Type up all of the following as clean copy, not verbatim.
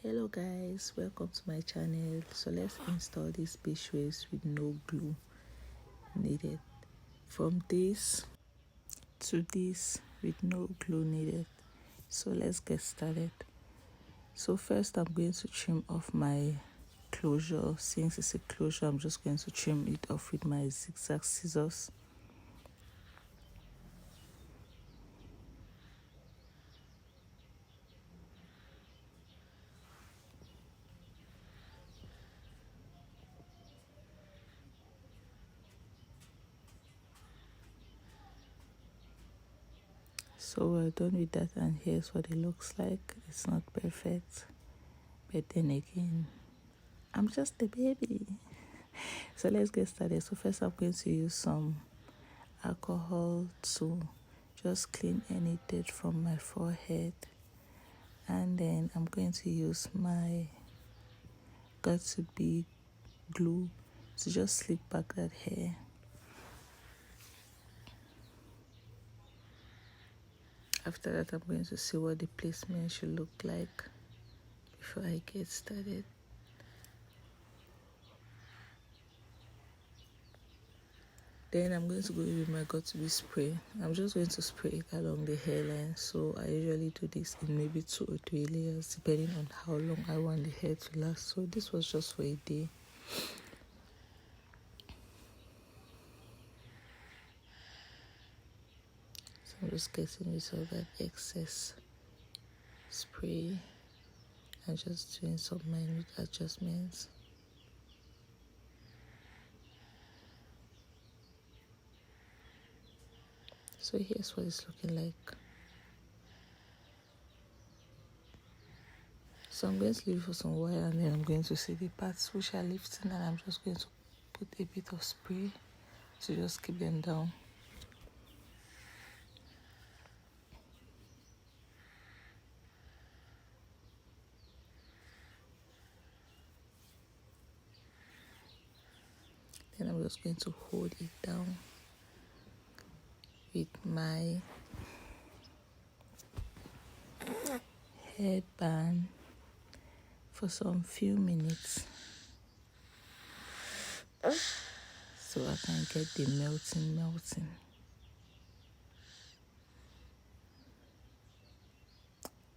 Hello guys, welcome to my channel. So let's install this beach waves with no glue needed. From this to this with no glue needed. So let's get started. So first I'm going to trim off my closure. Since it's a closure, I'm just going to trim it off with my zigzag scissors. So we're done with that, and here's what it looks like. It's not perfect, but then again, I'm just a baby. So let's get started. So first I'm going to use some alcohol to just clean any dirt from my forehead, and then I'm going to use my Got2B glue to just slick back that hair. After that, I'm going to see what the placement should look like before I get started. Then I'm going to go with my Got2B spray. I'm just going to spray it along the hairline. So I usually do this in maybe 2 or 3 layers depending on how long I want the hair to last. So this was just for a day. So I'm just getting rid of that excess spray and just doing some minute adjustments. So here's what it's looking like. So I'm going to leave it for some while, and then I'm going to see the parts which are lifting, and I'm just going to put a bit of spray to just keep them down. Then I'm just going to hold it down with my headband for some few minutes so I can get the melting.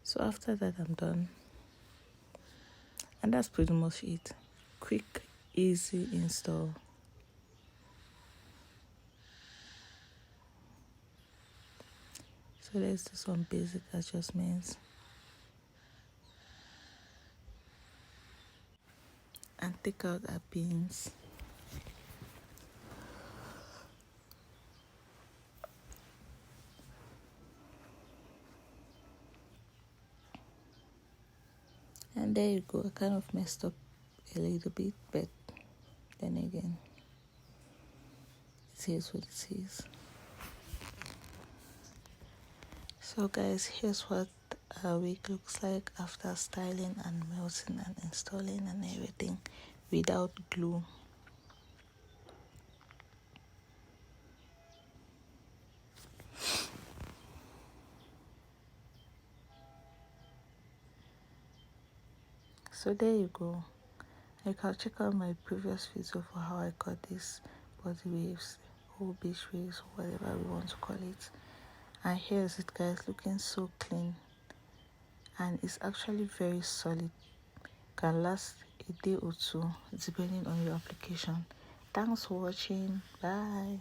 So after that, I'm done, and that's pretty much it. Quick, easy install. So let's do some basic adjustments and take out our pins. And there you go. I kind of messed up a little bit, but then again, it is what it is. So guys, here's what our wig looks like after styling and melting and installing and everything without glue. So there you go. You can check out my previous video for how I got these body waves, or beach waves, whatever we want to call it. And here's it guys, looking so clean, and it's actually very solid. Can last a day or two depending on your application. Thanks for watching. Bye.